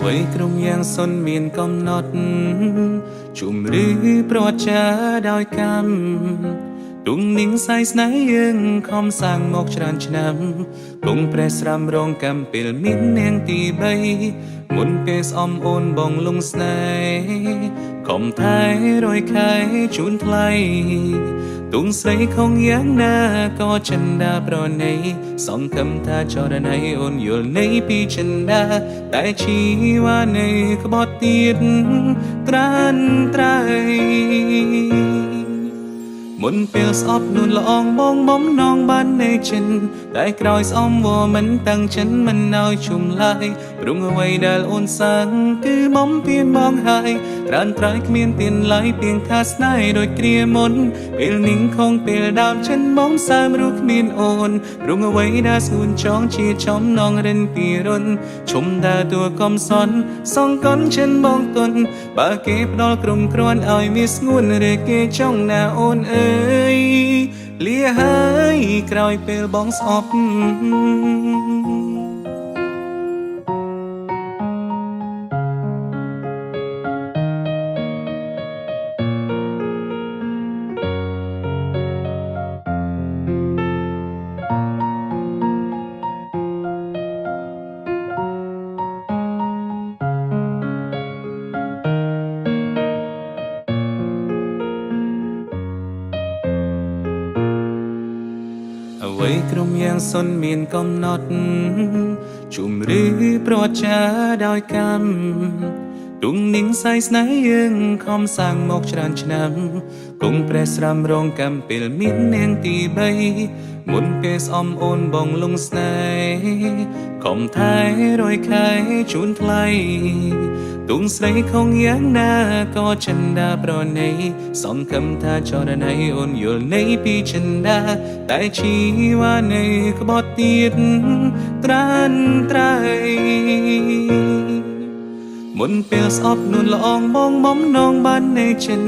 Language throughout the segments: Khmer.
អ្វីក្រុមយ៉ាងសុនមានកំណត់ជុំឬប្រចាដោយកម្មទុំនិងសៃស្នេហ៍យើងខំសាងមកច្រើនឆ្នាំគង់ព្រះស្រាំរងកម្មពេលមាននាងទី3មុនពេលស្អំអូនបងលងស្នេហ៍ខំថែរយខែជូនថ្លៃទុំស្រីខងយ៉ាងណាក៏ចិនដាប្រណីសង្ឃឹមថាចរណៃអូនយល់នៃពីចិនដាតែជីវ៉ានៃក្បត់ទៀតត្រានត្រៃមុនពេលស្អប់នួនល្អងបងបំណងបាននៃចិនតែក្រោយស្អំវមិនតាំងចិនមិនឲ្យជុំឡាយព្រងអ្វីដែលអូនសាំងគឺបំពៀនបងហើយត្រានត្រៃគ្មានទៀនឡើយពីងថាស្នេហ៍ដូចគ្រាមុនពេលនិងខងពេលដើមចិនបងសើមរូបគ្មានអូនព្រងអ្វីដែលស្ងួនចងជាចំនងរិនពីរុនឈុំដើរតួកំសន់សងកន់ចិនបងទុនបើគេផ្ដល់ក្រុមគ្រាន់ឲ្យមានស្ងួនឬគេចង់ណាអូនលាហើយក្រោយពេលបងស្អប់អ្វីក្រុមយ៉ាងសុនមានកំណត់ជុំឬប្រចាដោយកម្មទុំនិងសៃស្នេហ៍យើងខំសាងមកច្រើនឆ្នាំគង់ព្រះស្រាំរងកម្មពេលមាននាងទី3មុនពេលស្អំអូនបងលងស្នេហ៍ខំថែរយខែជូនថ្លៃទុំស្រីខងយ៉ាងណាក៏ចិនដាប្រណីសង្ឃឹមថាចរណៃអូនយល់នៃពីចិនដាតែជីវ៉ានៃក្បត់ទៀតត្រានត្រៃមុនពេលស្អប់នួនល្អងបងបំណងបាននៃចិន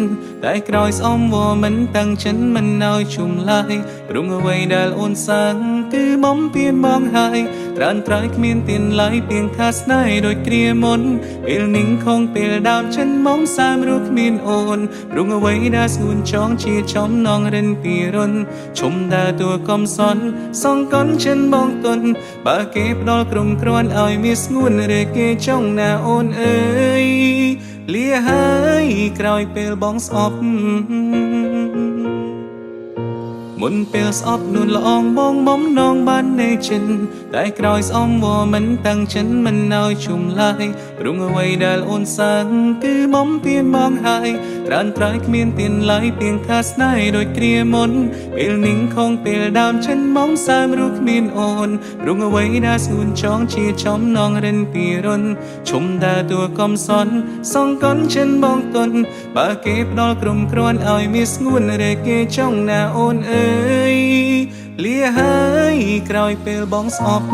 តែក្រោយស្អំវមិនតាំងចិនមិនឲ្យជុំឡាយព្រងអ្វីដែលអូនសាំងគឺបំពៀនបងហើយត្រានត្រៃគ្មានទៀនឡើយពីងថាស្នេហ៍ដូចគ្រាមុនពេលនិងខងពេលដើមចិនមកសើមរូបគ្មានអូនព្រងអ្វីដែលស្ងួនចងជាចំនងរិនពីរុនឈុំដើរតួកំសន់សងកន់ចិនបងទុនបើគេផ្ដល់ក្រុមគ្រាន់ឲ្យមានស្ងួនឬគេចង់ណាអូនលាហើយក្រោយពេលបងស្អប់មុនពេលស្អប់នួនល្អងបងបំណងបាននៃចិនតែក្រោយស្អំវមិនតាំងចិនមិនឲ្យជុំឡាយព្រងអ្វីដែលអូនសាំងគឺបំពៀនបងហើយត្រានត្រៃគ្មានទៀនឡើយពីងថាស្នេហ៍ដូចគ្រាមុនពេលនិងខងពេលដើមចិនមកសើមរូបគ្មានអូនព្រងអ្វីដែលស្ងួនចងជាចំនងរិនពីរុនឈុំដើរតួកំសន់សងកន់ចិនបងទុនបើគេផ្ដល់ក្រុមគ្រាន់ឲ្យមានស្ងួនឬគេចង់ណាអូនលាហើយក្រោយពេលបងស្អប់